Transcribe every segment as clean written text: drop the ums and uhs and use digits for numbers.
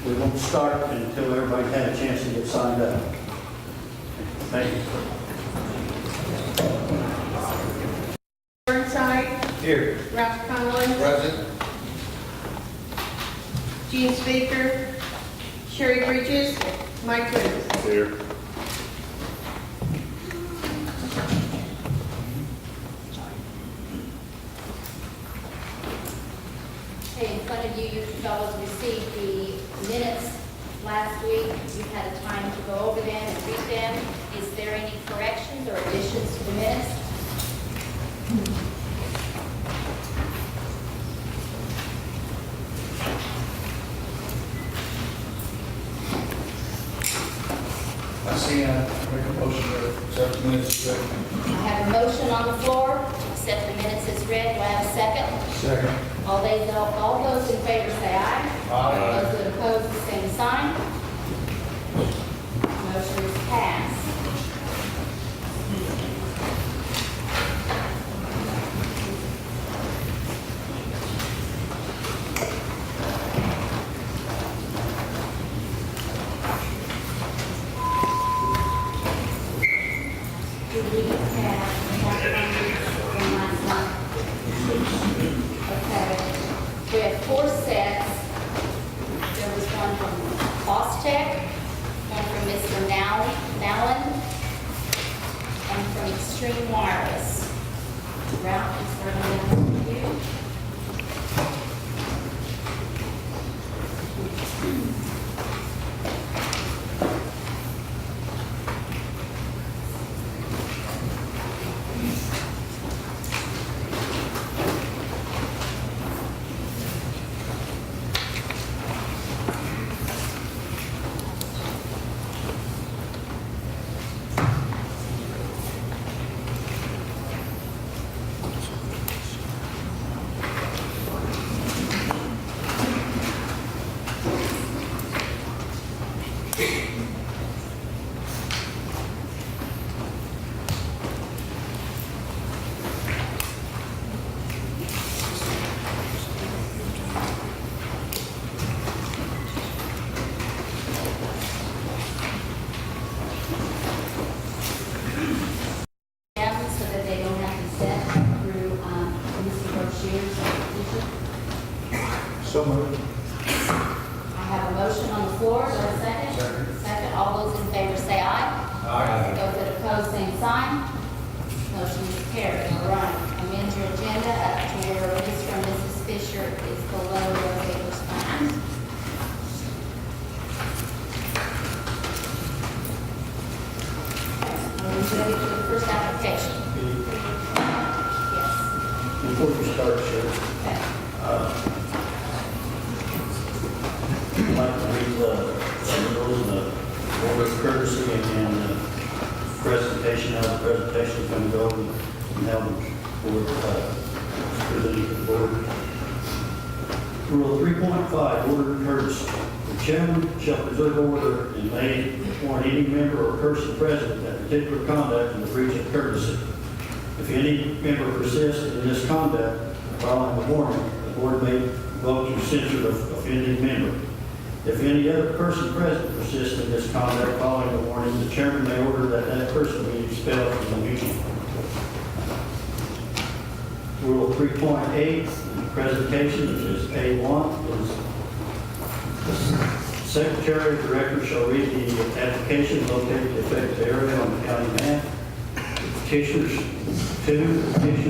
We won't start until everybody had a chance to get signed up. Thank you. Burnside, Here. Ralph Conlon, Present. Gene Speaker, Sherry Bridges, Mike Rivers. Here. Okay, in front of you, you fellows received the minutes last week. You've had a time to go over them and read them. Is there any corrections or additions to the minutes? I see, make a motion to accept the minutes. I have a motion on the floor to accept the minutes as read. Do I have a second? Second. All those in favor say aye. Aye. Those that oppose, the same sign. Motion is passed. Do we have from last month? Okay. We have 4 sets. There was one from Bostech, one from Mr. Nallon, and from Extreme Wireless. Ralph, is there anyone with you? Them so that they don't have to sit through Mr. Brochure's application. So moved. I have a motion on the floor. Do I have a second? Second. Second. All those in favor say aye. Aye. Those that oppose, same sign. Motion is carried. All right. Amend your agenda up to where a release from Mrs. Fisher is below your paper's fine. Are we ready for the first application? Yes. Before you start, Sheriff, Okay. I'd like to read the rules of the board of courtesy and presentation, how the presentation is going to go, and how the board presenting to the board. Rule 3.5, order of courtesy. The chairman shall preserve order and may warn any member or person present that particular conduct is a breach of courtesy. If any member persists in this conduct following the warning, the board may vote to censure the offending member. If any other person present persists in this conduct following the warning, the chairman may order that that person be expelled from the meeting. Rule 3.8, presentation, which is A1, is the secretary or director shall read the application located in the affected area on the county map. The petitioner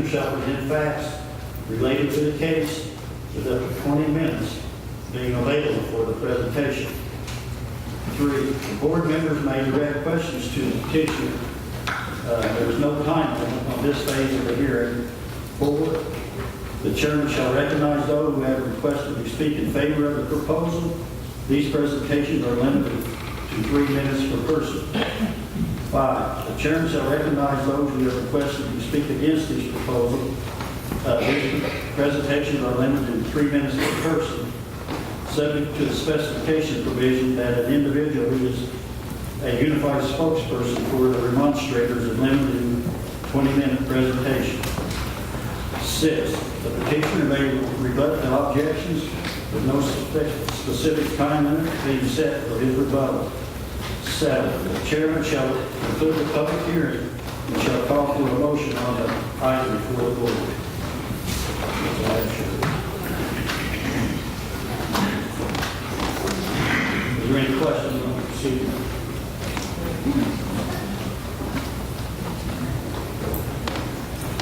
shall present facts related to the case with up to 20 minutes being available for the presentation. 3, the board members may direct questions to the petitioner. There is no time limit on this phase of the hearing. 4, the chairman shall recognize those who have requested to speak in favor of the proposal. These presentations are limited to 3 minutes per person. 5, the chairman shall recognize those who have requested to speak against these proposals. These presentations are limited to 3 minutes per person, subject to the specification provision that an individual who is a unified spokesperson for the remonstrators is limited to 20-minute presentation. 6, the petitioner may rebut the objections with no specific time limit being set for his rebuttal. 7, the chairman shall conclude the public hearing and shall call for a motion on the item before the board. Is there any questions on the procedure?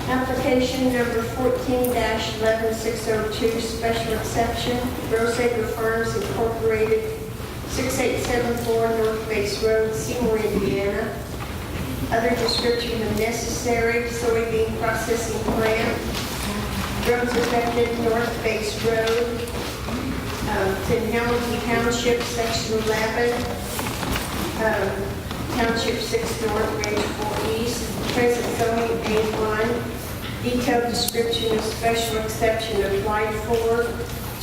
Application number 14-11602, special exception, Roseacre Farms Incorporated, 6874 North Base Road, Seymour, Indiana. Other description of necessary soybean processing plant. Roads affected, North Base Road. It's in Hamilton Township, Section 11. Township 6 North, Range 4 East. Present zoning A1. Detailed description of special exception applied for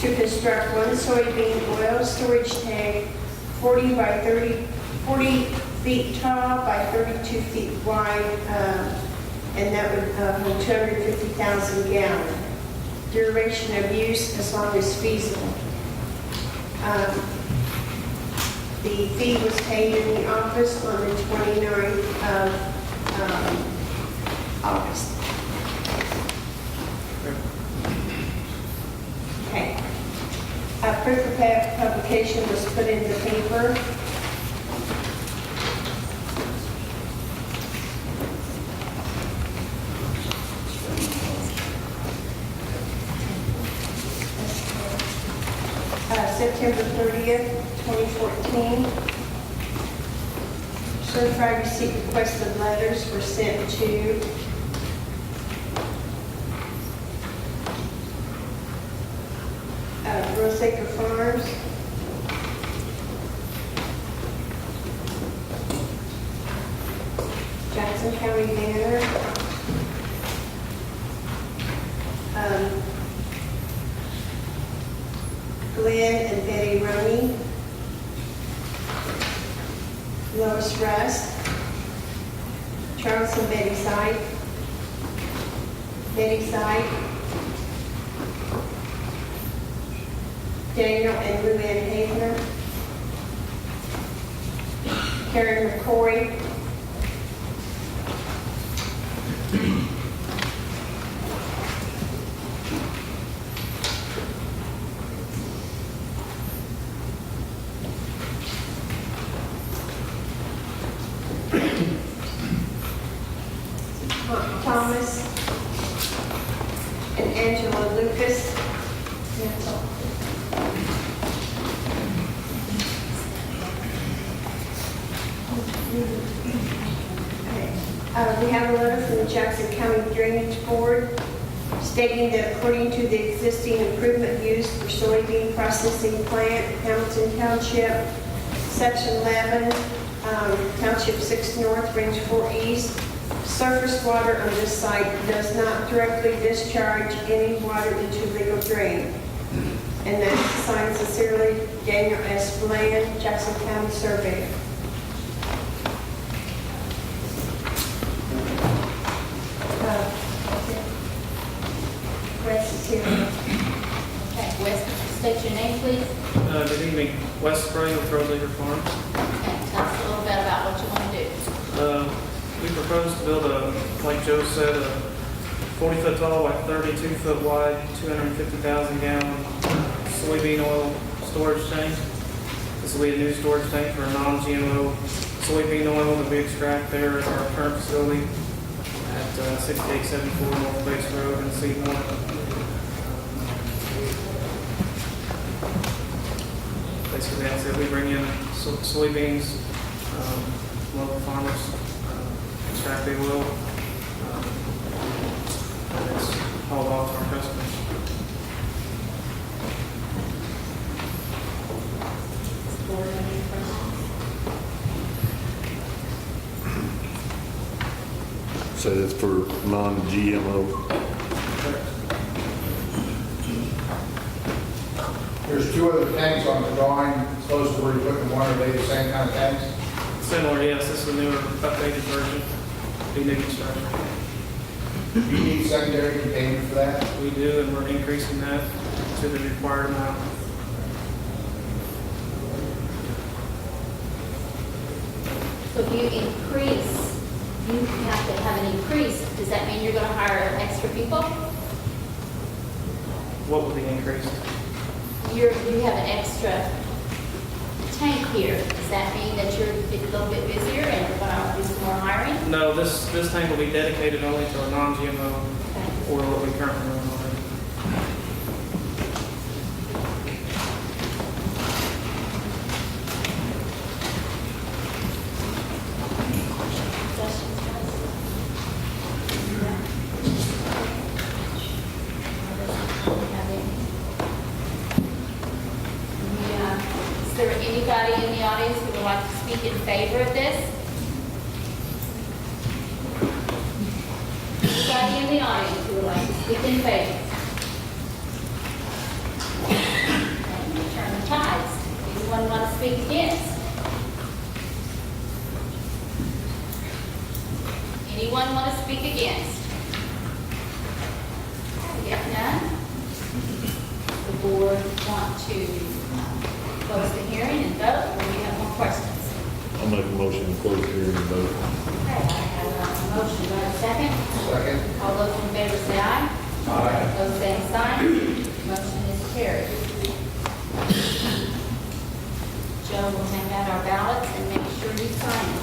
to construct one soybean oil storage tank 40 feet tall by 32 feet wide, and that would hold 250,000 gallons. Duration of use as long as feasible. The fee was paid in the office on the 29th of August. Okay. Proof of publication was put in the paper. September 30th, 2014. Certified receipt requested letters were sent to Roseacre Farms, Jackson County Banner, Glenn and Betty Roney, Lois Rust, Charles and Betty Syke, Daniel and Luann Havener, Karen McCoy, Thomas, and Angela Lucas. That's all. We have a letter from the Jackson County Drainage Board stating that according to the existing improvement used for soybean processing plant, Hamilton Township, Section 11, Township 6 North, Range 4 East, surface water on this site does not directly discharge any water into legal drain. And that's signed sincerely, Daniel S. Bland, Jackson County Surveyor. Wes is here. Okay, Wes, state your name, please. Good evening, Wes Spray with Roseacre Farms. Okay, tell us a little bit about what you want to do. We propose to build like Joe said, a 40-foot tall by 32-foot wide, 250,000 gallon soybean oil storage tank. This will be a new storage tank for non-GMO soybean oil that we extract there at our current facility at 6874 North Base Road in Seymour. Basically, that's it. We bring in soybeans, local farmers, extract the oil, and it's hauled off to our customers. Board, any questions? So that's for non-GMO. There's two other tanks on the drawing, close to where you're putting one, are they the same kind of tanks? Similar, yes. This is a newer, updated version. Be new construction. Do you need secondary containment for that? We do, and we're increasing that to the required amount. So if you increase, you have to have an increase, does that mean you're gonna hire extra people? What would be increased? You have an extra tank here, does that mean that you're a little bit busier and you're gonna do some more hiring? No, this tank will be dedicated only to our non-GMO Okay. oil that we currently run already. Questions, guys? Have any? Is there anybody in the audience who would like to speak in favor of this? Anybody in the audience who would like to speak in favor? Okay, turn the tides. Anyone want to speak against? Anyone want to speak against? If none, the board want to close the hearing and vote, or do you have more questions? I'll make a motion to close the hearing and vote. Okay, I have a motion, do I have a second? Second. All those in favor say aye. Aye. Those same sign. Motion is carried. Joe will hand out our ballots and make sure you sign them.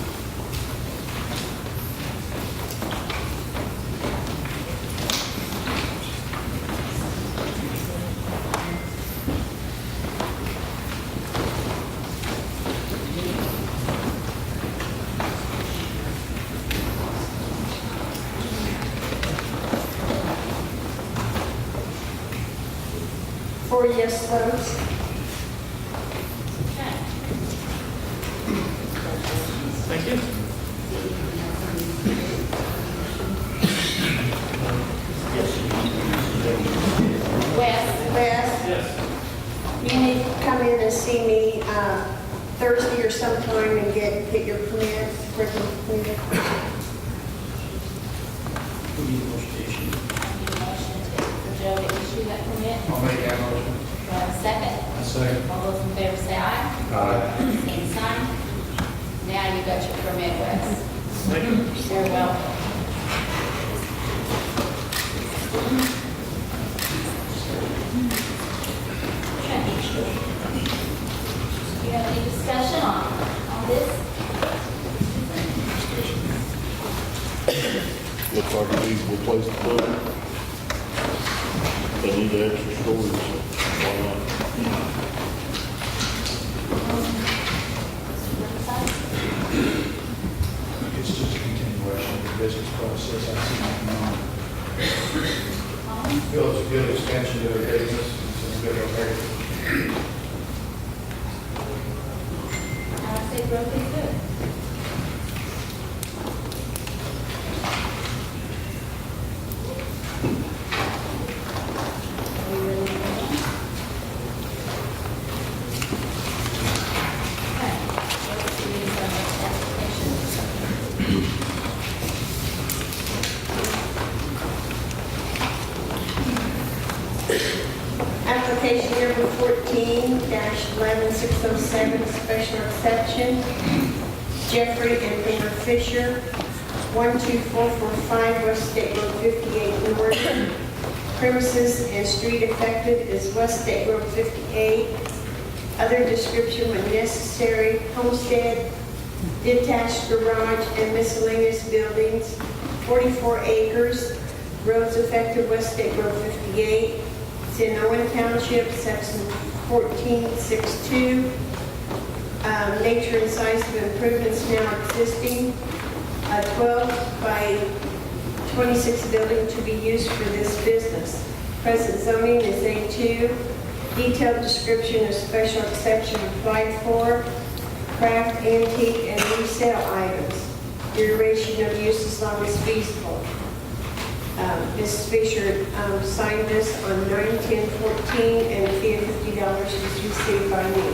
Four yes votes. Okay. Thank you. Wes, Beth, Yes. you need to come in and see me Thursday or sometime and get your permit. We need a motion to issue. I need a motion for Joe to issue that permit. I'll make that motion. Do I have a second? I second. All those in favor say aye. Aye. Same sign. Now you got your permit, Wes. Thank you. You're welcome. Okay. Do you have any discussion on this? Looks like a feasible place to put it. They need the extra storage, so why not? It's just a continuation of the business process. I see nothing wrong. Feels a good extension to the business. It's a good location. I say growth is good. Are we ready to move on? Okay, let's do these applications. Application number 14-11607, special exception. Jeffrey and Dana Fisher, 12445 West State Road 58 North. Premises and street affected is West State Road 58. Other description when necessary, homestead, detached garage, and miscellaneous buildings, 44 acres. Roads affected West State Road 58. It's in Owen Township, section 1462. Nature and size of improvements now existing. A 12 by 26 building to be used for this business. Present zoning is A2. Detailed description of special exception applied for. Craft, antique, and resale items. Duration of use as long as feasible. Ms. Fisher signed this on 9/10/14, and a fee of $50 was received by me.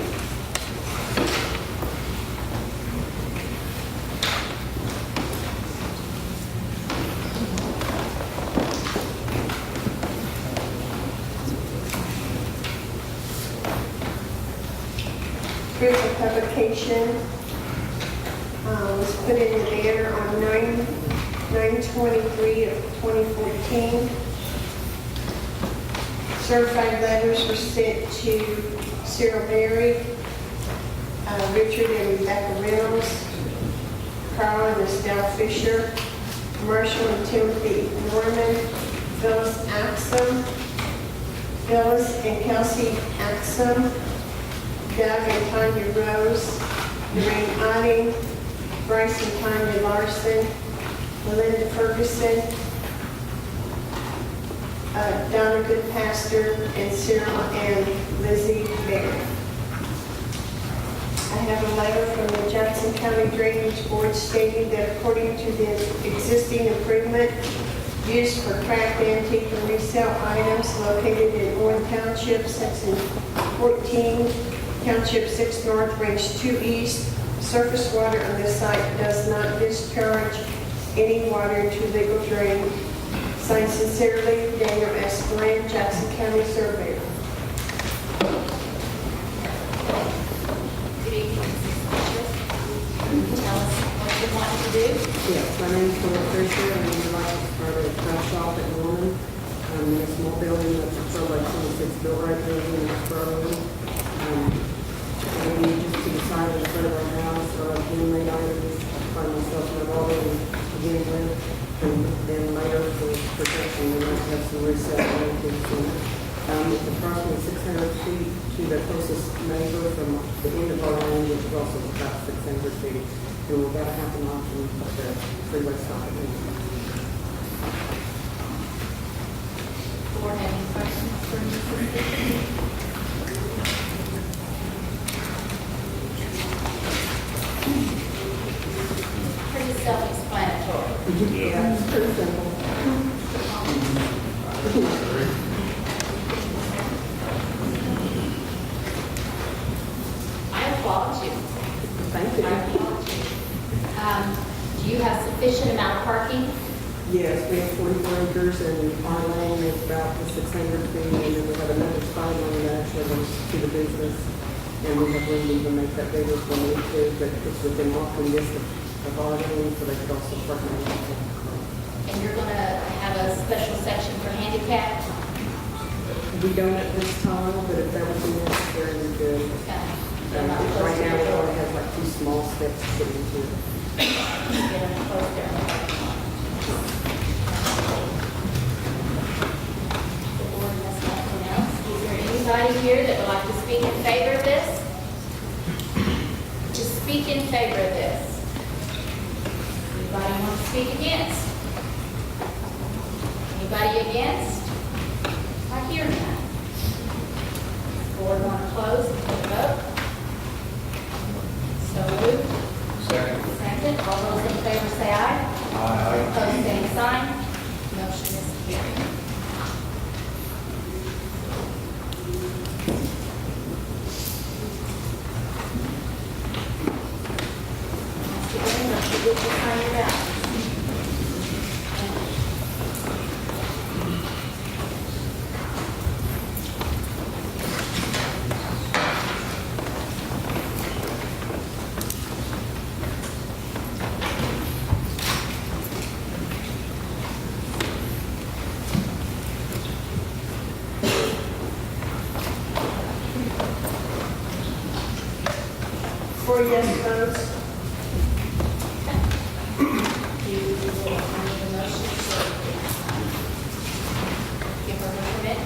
Proof of publication. was put in the banner on 9/23 of 2014. Certified letters were sent to Cyril Berry, Richard and Rebecca Reynolds, Carl and Estelle Fisher, Marshall and Timothy Norman, Phyllis Axum, Phyllis and Kelsey Axum, Doug and Tanya Rose, Lorraine Otting, Bryce and Tanya Larson, Melinda Ferguson, Donna Goodpaster, and Cyril and Lizzie Berry. I have a letter from the Jackson County Drainage Board stating that according to the existing improvement used for craft antique and resale items located in Warren Township, Section 14, Township 6 North, Range 2 East, surface water on this site does not discharge any water into legal drain. Signed sincerely, Daniel S. Glenn, Jackson County Surveyor. Good evening, Mrs. Fisher. Tell us what you want to do. Yes, my name is Laura Fisher, and I'd like to start a craft shop at Norman. In a small building that's a 12 by 26 built right there in Spurling. Maybe just to the side of the front of our house, handmade items, find myself in a roller and begin with, and then later for protection, we might have some resale antiques in it. It's approximately 600 feet to the closest neighbor from the end of our land, which is also about 600 feet. And we're about a half a mile from the freeway stop. Board have any questions for Mrs. Fisher? Pretty self-explanatory. Yeah, it's pretty simple. I applaud you. Thank you. I applaud you. Do you have sufficient amount of parking? Yes, we have 44 acres, and our land is about the 600 feet, and then we have another side land that actually goes to the business, and we have room to even make that bigger if we need to, but it's within walking distance of our land, so they could also park in the land. And you're going to have a special section for handicap? We don't at this time, but if that would be necessary, we could. They're not close Right to now, the it door. only has like 2 small steps to get into it. Get them close there. The board has nothing else. Is there anybody here that would like to speak in favor of this? To speak in favor of this? Anybody want to speak against? Anybody against? I hear none. Board want to close and take a vote? So moved. Second. Second, all those in favor say aye. Aye. Opposed, same sign. Motion is carried. Mr. Green, you get to sign it out. Four yes votes. You will make the motion to give her her permit.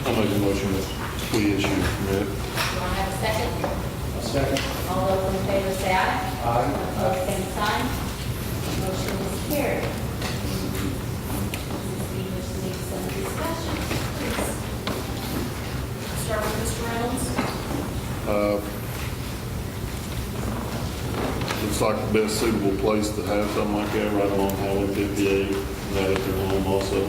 I'll make a motion that we issue a permit. Do I have a second? Second. All those in favor say aye. Aye. Opposed, same sign. Motion is carried. Mrs. Peters needs some discussion. Start with Mr. Reynolds. Looks like the best suitable place to have something like that, right along Highway 58, right at their home also.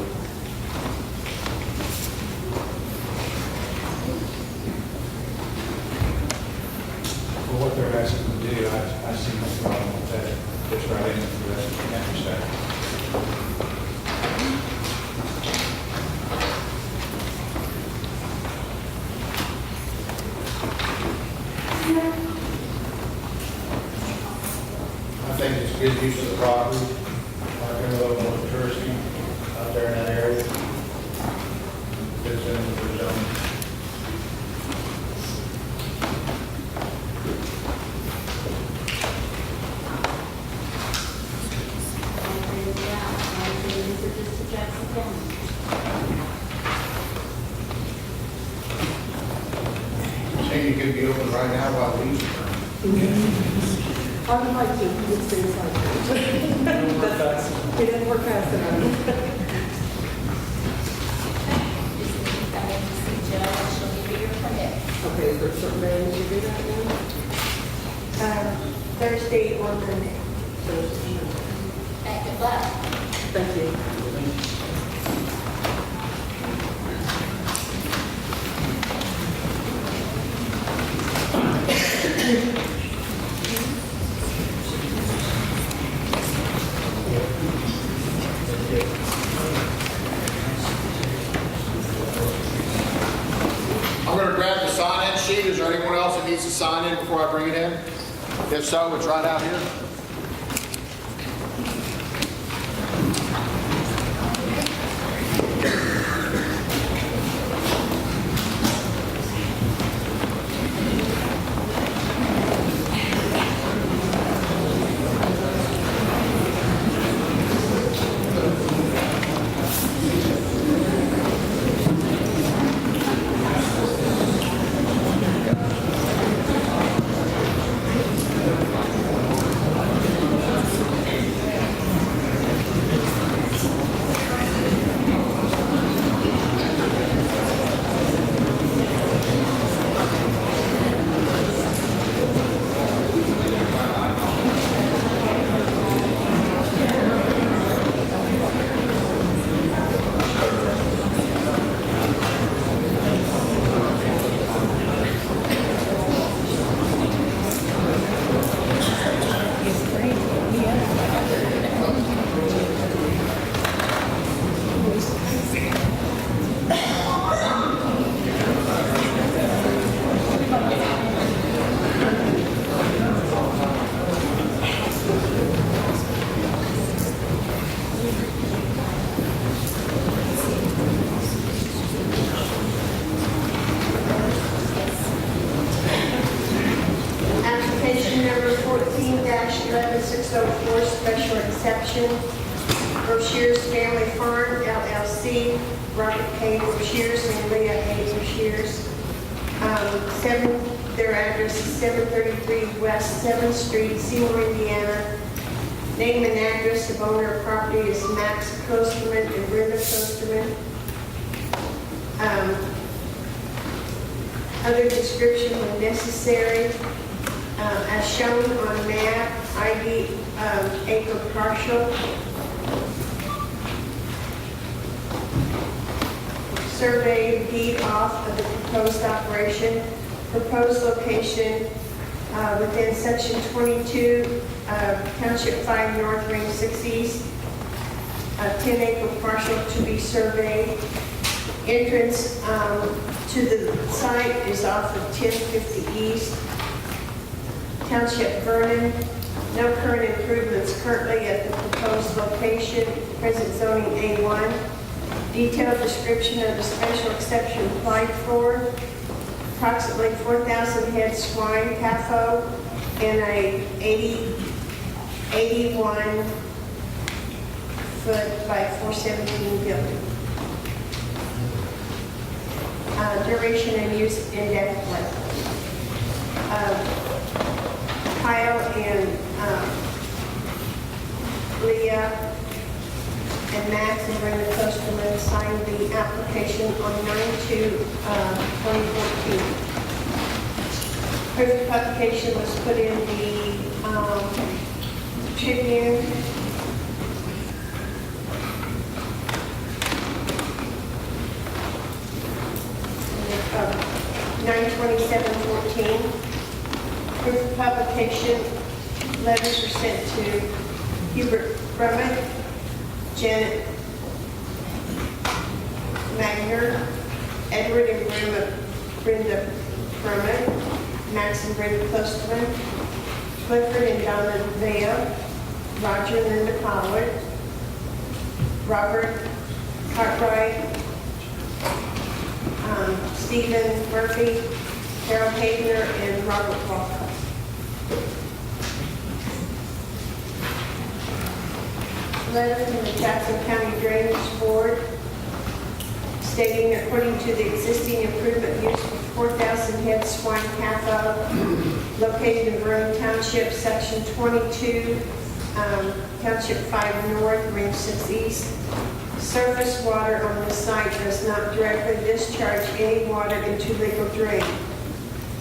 For what they're asking to do, I see no problem with that. Just right into the rest of the county staff. good use of the property, bring a little more touristy out there in that area. Fits in with the zone. All in favor of that? All in favor of this to Jackson County? Saying you could be open right now while we. I would like to get things like that. It didn't work fast enough. Just need to come in to see Jill, and she'll give you your permit. Okay, is there a certain day we should do that now? Thursday or Monday. Thank you, luck. Thank you. I'm going to grab the sign-in sheet. Is there anyone else that needs to sign in before I bring it in? If so, it's right out here. Application number 14-11604, special exception. Brochures Family Farm LLC, Robert K. Brochures and Leah A. Brochures. Their address is 733 West 7th Street, Seymour, Indiana. Name and address of owner of property is Max Kosterman and Brenda Kosterman. Other description when necessary. As shown on map, ID acre partial. Survey deed off of the proposed operation. Proposed location within section 22, Township 5 North, Ring 6 East. A 10-acre parcel to be surveyed. Entrance to the site is off of 1050 East. Township Vernon, no current improvements currently at the proposed location, present zoning A1. Detailed description of the special exception applied for. Approximately 4,000 head swine, CAFO, and a 81 foot by 417 building. Duration and use indefinite. Kyle and Leah and Max and Brenda Kosterman signed the application on 9/2/2014. Proof of publication was put in the Tribune. Uh, 9/27/14. Proof of publication letters were sent to Hubert Brummett, Janet Magner, Edward and Brenda Brummett, Max and Brenda Klosterman, Clifford and Donna Vale, Roger and Linda Pollard, Robert Cartwright, Stephen Murphy, Harold Hagener, and Robert Walker. Letter from the Jackson County Drainage Board stating according to the existing improvement use for 4,000 head swine CAFO located in Verona Township, Section 22, Township 5 North, Range 6 East. Surface water on the site does not directly discharge any water into legal drain.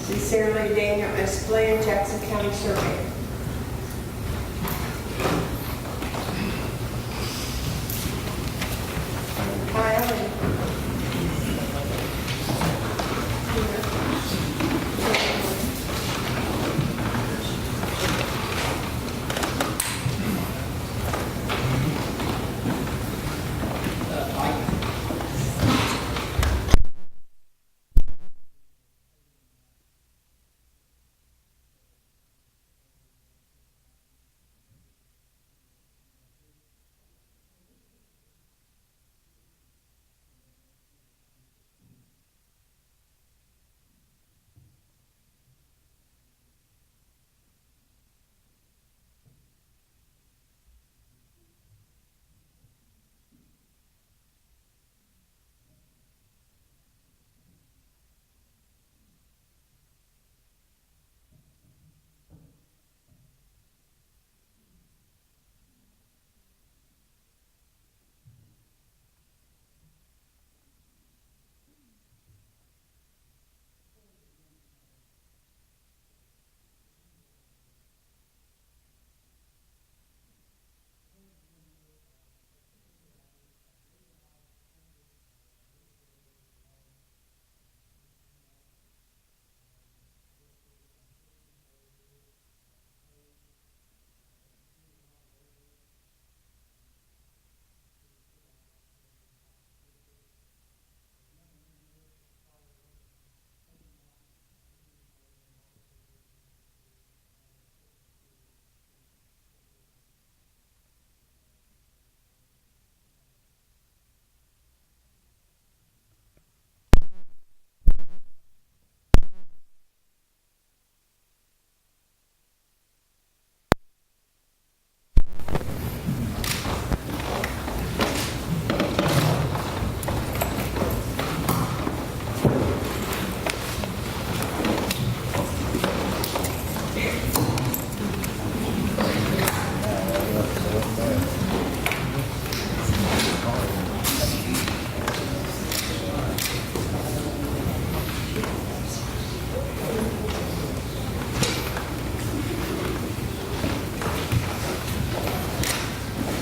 Sincerely, Daniel S. Glenn, Jackson County Surveyor. Kyle and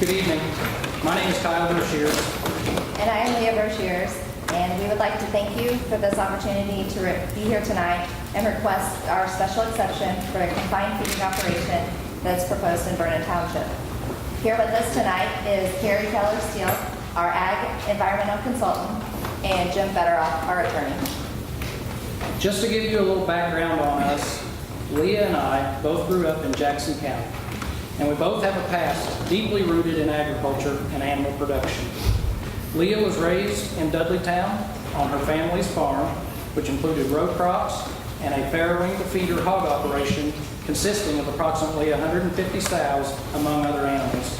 Good evening. My name is Kyle Brashears. And I am Leah Broshiers, and we would like to thank you for this opportunity to be here tonight and request our special exception for a confined feeding operation that's proposed in Vernon Township. Here with us tonight is Carrie Keller Steele, our Ag Environmental Consultant, and Jim Federoff, our attorney. Just to give you a little background on us, Leah and I both grew up in Jackson County, and we both have a past deeply rooted in agriculture and animal production. Leah was raised in Dudleytown on her family's farm, which included row crops and a farrowing to feeder hog operation consisting of approximately 150 sows, among other animals.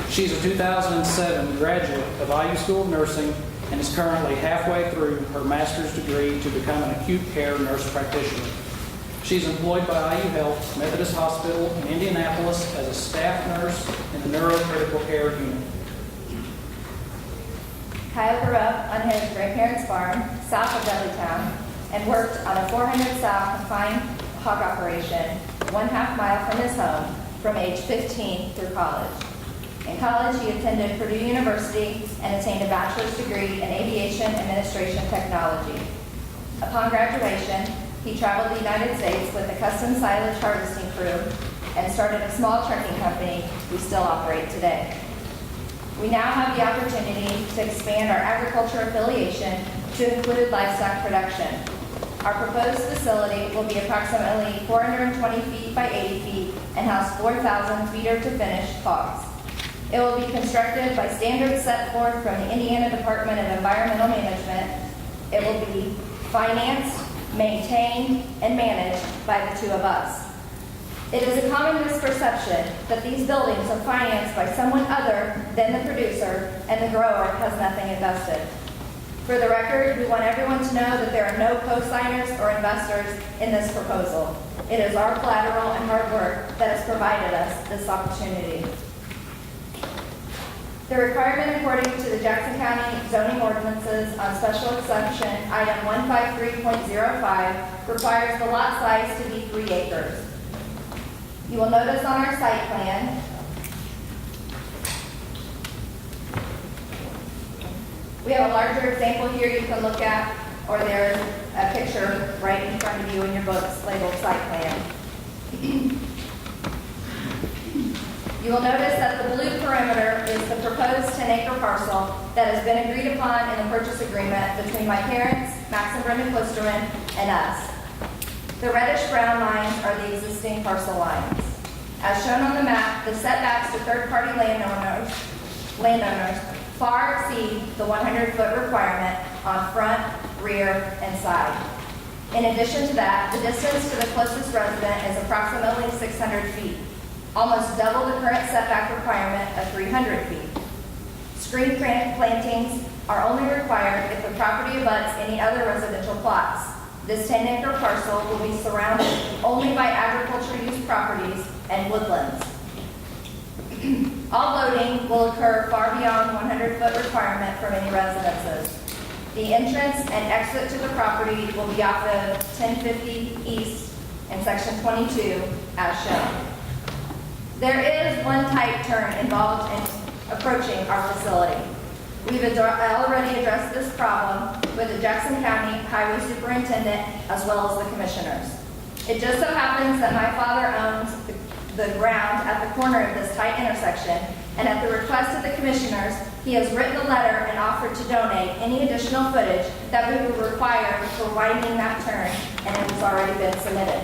She's a 2007 graduate of IU School of Nursing and is currently halfway through her master's degree to become an acute care nurse practitioner. She's employed by IU Health Methodist Hospital in Indianapolis as a staff nurse in the neurocritical care unit. Kyle grew up on his grandparents' farm south of Dudleytown and worked on a 400-sow confined hog operation 1/2 mile from his home from age 15 through college. In college, he attended Purdue University and attained a bachelor's degree in aviation administration technology. Upon graduation, he traveled the United States with a custom silage harvesting crew and started a small trucking company we still operate today. We now have the opportunity to expand our agriculture affiliation to include livestock production. Our proposed facility will be approximately 420 feet by 80 feet and house 4,000 feeder to finished hogs. It will be constructed by standards set forth from the Indiana Department of Environmental Management. It will be financed, maintained, and managed by the two of us. It is a common misperception that these buildings are financed by someone other than the producer and the grower has nothing invested. For the record, we want everyone to know that there are no co-signers or investors in this proposal. It is our collateral and hard work that has provided us this opportunity. The requirement according to the Jackson County zoning ordinances on special exception, item 153.05, requires the lot size to be 3 acres. You will notice on our site plan, we have a larger example here you can look at, or there's a picture right in front of you in your books labeled site plan. You will notice that the blue perimeter is the proposed 10-acre parcel that has been agreed upon in the purchase agreement between my parents, Max and Brenda Klosterman, and us. The reddish-brown lines are the existing parcel lines. As shown on the map, the setbacks to third-party landowners far exceed the 100-foot requirement on front, rear, and side. In addition to that, the distance to the closest resident is approximately 600 feet, almost double the current setback requirement of 300 feet. Screen plantings are only required if the property abuts any other residential plots. This 10-acre parcel will be surrounded only by agriculture use properties and woodlands. All loading will occur far beyond 100-foot requirement from any residences. The entrance and exit to the property will be off of 1050 East in section 22 as shown. There is one tight turn involved in approaching our facility. We've already addressed this problem with the Jackson County Highway Superintendent as well as the commissioners. It just so happens that my father owns the ground at the corner of this tight intersection, and at the request of the commissioners, he has written a letter and offered to donate any additional footage that we would require for widening that turn, and it has already been submitted.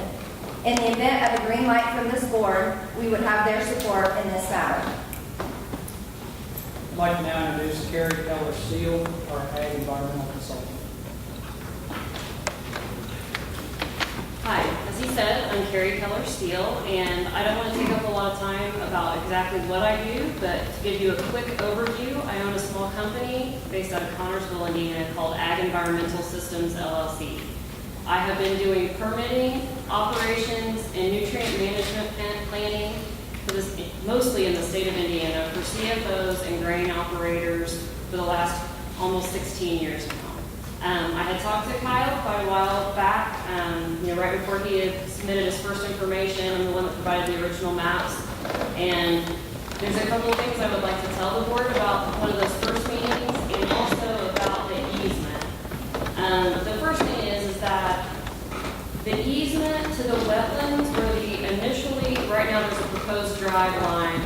In the event of a green light from this board, we would have their support in this matter. I'd like to now introduce Carrie Keller Steele, our Ag Environmental Consultant. Hi, as he said, I'm Carrie Keller Steele, and I don't want to take up a lot of time about exactly what I do, but to give you a quick overview, I own a small company based out of Connersville, Indiana called Ag Environmental Systems, LLC. I have been doing permitting, operations, and nutrient management planning for this, mostly in the state of Indiana for CFOs and grain operators for the last almost 16 years now. I had talked to Kyle quite a while back, right before he had submitted his first information. I'm the one that provided the original maps. And there's a couple of things I would like to tell the board about one of those first meetings and also about the easement. The first thing is that the easement to the wetlands where right now there's a proposed drive line